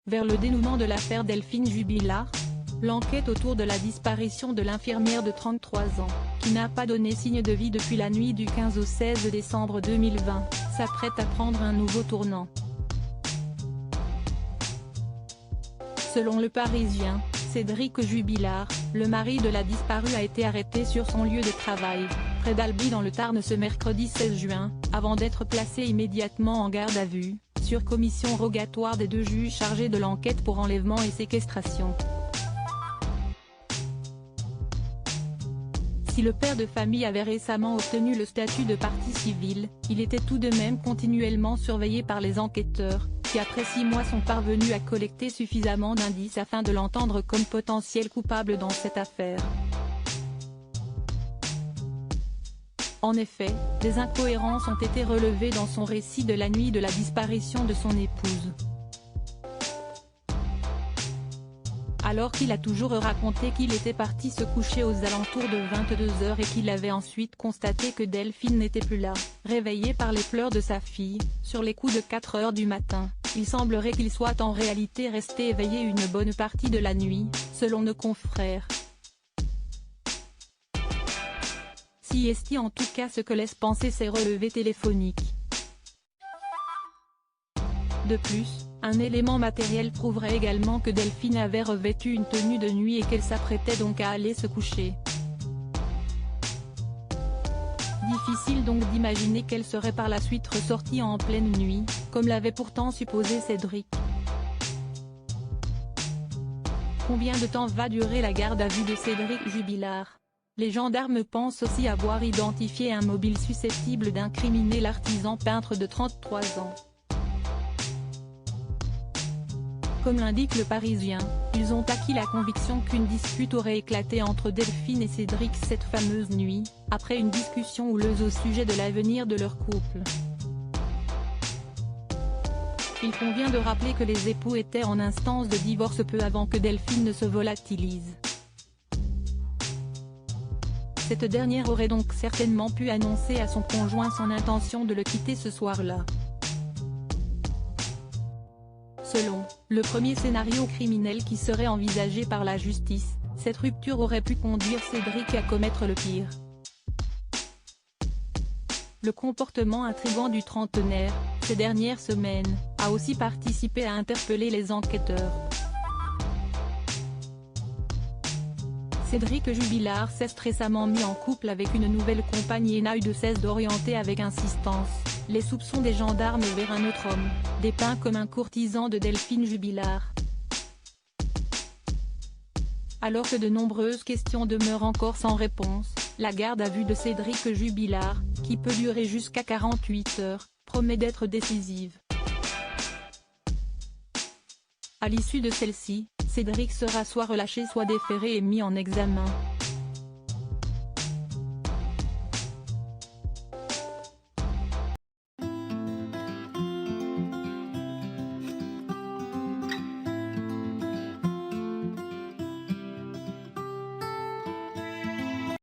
vers le dénouement de l'affaire Delphine Jubilard. L'enquête autour de la disparition de l'infirmière de 33 ans, qui n'a pas donné signe de vie depuis la nuit du 15 au 16 décembre 2020, s'apprête à prendre un nouveau tournant. Selon Le Parisien, Cédric Jubilard, le mari de la disparue a été arrêté sur son lieu de travail, près d'Albi dans le Tarn ce mercredi 16 juin, avant d'être placé immédiatement en garde à vue, sur commission rogatoire des deux juges chargés de l'enquête pour enlèvement et séquestration. Si le père de famille avait récemment obtenu le statut de partie civile, il était tout de même continuellement surveillé par les enquêteurs, qui après 6 mois sont parvenus à collecter suffisamment d'indices afin de l'entendre comme potentiel coupable dans cette affaire. En effet, des incohérences ont été relevées dans son récit de la nuit de la disparition de son épouse. Alors qu'il a toujours raconté qu'il était parti se coucher aux alentours de 22 h et qu'il avait ensuite constaté que Delphine n'était plus là, réveillé par les pleurs de sa fille, sur les coups de 4 h du matin, il semblerait qu'il soit en réalité resté éveillé une bonne partie de la nuit, selon nos confrères. Si est en tout cas ce que laissent penser ces relevés téléphoniques. De plus, un élément matériel prouverait également que Delphine avait revêtu une tenue de nuit et qu'elle s'apprêtait donc à aller se coucher. Difficile donc d'imaginer qu'elle serait par la suite ressortie en pleine nuit, comme l'avait pourtant supposé Cédric. Combien de temps va durer la garde à vue de Cédric Jubilard? Les gendarmes pensent aussi avoir identifié un mobile susceptible d'incriminer l'artisan peintre de 33 ans. Comme l'indique Le Parisien, ils ont acquis la conviction qu'une dispute aurait éclaté entre Delphine et Cédric cette fameuse nuit, après une discussion houleuse au sujet de l'avenir de leur couple. Il convient de rappeler que les époux étaient en instance de divorce peu avant que Delphine ne se volatilise. Cette dernière aurait donc certainement pu annoncer à son conjoint son intention de le quitter ce soir-là. Selon le premier scénario criminel qui serait envisagé par la justice, cette rupture aurait pu conduire Cédric à commettre le pire. Le comportement intrigant du trentenaire, ces dernières semaines, a aussi participé à interpeller les enquêteurs. Cédric Jubilard s'est récemment mis en couple avec une nouvelle compagne et n'a eu de cesse d'orienter avec insistance les soupçons des gendarmes vers un autre homme, dépeint comme un courtisan de Delphine Jubilard. Alors que de nombreuses questions demeurent encore sans réponse, la garde à vue de Cédric Jubilard, qui peut durer jusqu'à 48 heures, promet d'être décisive. À l'issue de celle-ci, Cédric sera soit relâché soit déféré et mis en examen.